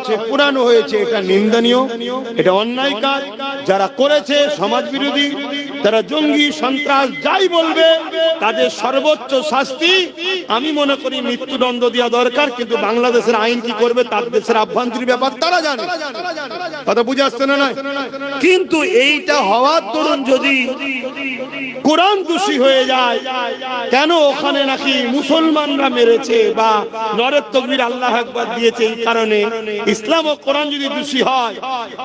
হয়েছে, পুরানো হয়েছে, এটা নিন্দনীয়, এটা অন্যায় কাজ। যারা করেছে সমাজ বিরোধী, যারা জঙ্গি সন্ত্রাস যাই বলবে, তাদের সর্বোচ্চ শাস্তি আমি মনে করি মৃত্যুদণ্ড দেওয়া দরকার। কিন্তু বাংলাদেশের আইন কি করবে তার দেশের আভ্যন্তরীণ ব্যাপার তারা জানে, কথা বুঝে আসছে না? কিন্তু এইটা হওয়ার দরুন যদি কোরআন দোষী হয়ে যায়, কেন ওখানে নাকি মুসলমানরা মেরেছে বা নরের তকবীর আল্লাহু আকবার দিয়েছে, এই কারণে ইসলাম ও কোরআন যদি দোষী হয়,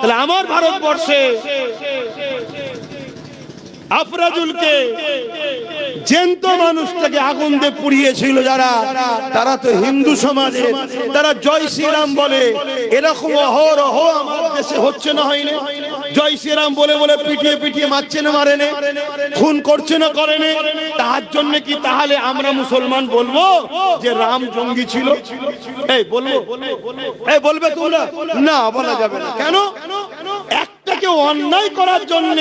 তাহলে আমার ভারতবর্ষে আফরাজুলকে জ্যান্ত মানুষটাকে আগুন দিয়ে পুড়িয়েছিল যারা, তারা তো হিন্দু সমাজের, তারা জয় শ্রীরাম বলে। এরকম অহরহ আমার দেশে হচ্ছে না, হয়নি? জয় শ্রীরাম বলে বলে পিটিয়ে পিটিয়ে মারছে না, মারে না, খুন করছে না, করে না। তার জন্য কি তাহলে আমরা মুসলমান বলবো যে রাম জঙ্গি ছিল? এই বলবো? এই বলবে তোমরা? না, বলা যাবে না। কেন? একটাকে অন্যায় করার জন্য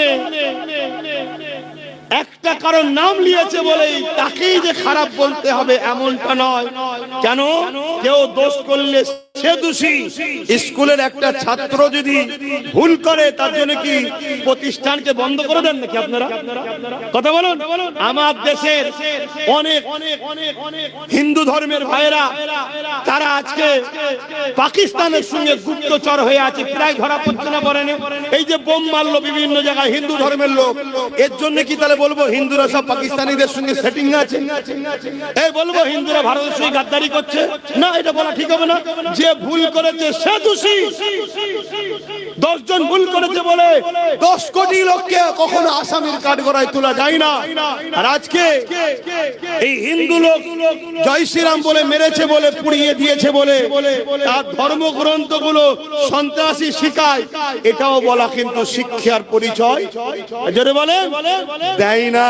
একটা কারণ নাম লিয়েছে বলেই তাকেই যে খারাপ বলতে হবে এমনটা নয়। কেন? কেউ দোষ করলে সে দোষী। স্কুলের একটা ছাত্র যদি ভুল করে তার জন্য কি প্রতিষ্ঠানকে বন্ধ করে দেন নাকি আপনারা? কথা বলুন। আমার দেশের অনেক হিন্দু ধর্মের ভাইয়েরা তারা আজকে পাকিস্তানের সঙ্গে গুপ্তচর হয়ে আছে, প্রায় ধরা পড়ছে না, বলেন? এই যে বোম মারলো বিভিন্ন জায়গায় হিন্দু ধর্মের লোক, এর জন্য কি তাহলে বলবো হিন্দুরা সব পাকিস্তানিদের সঙ্গে সেটিং আছে? এই বলবো হিন্দুরা ভারতের সঙ্গে গাদ্দারি করছে? না, এটা বলা ঠিক হবে না। যে ভুল করেছে সে দোষী। 10 জন ভুল করেছে বলে 10 কোটি লোককে কখনো আসামির কাঠগড়ায় তোলা যায় না। আর আজকে এই হিন্দু লোক জয় শ্রীরাম বলে মেরেছে বলে, পুড়িয়ে দিয়েছে বলে, তার ধর্মগ্রন্থগুলো সন্ত্রাসী শিখায়, এটাও বলা কিন্তু শিক্ষার পরিচয় জোরে বলে দেয় না।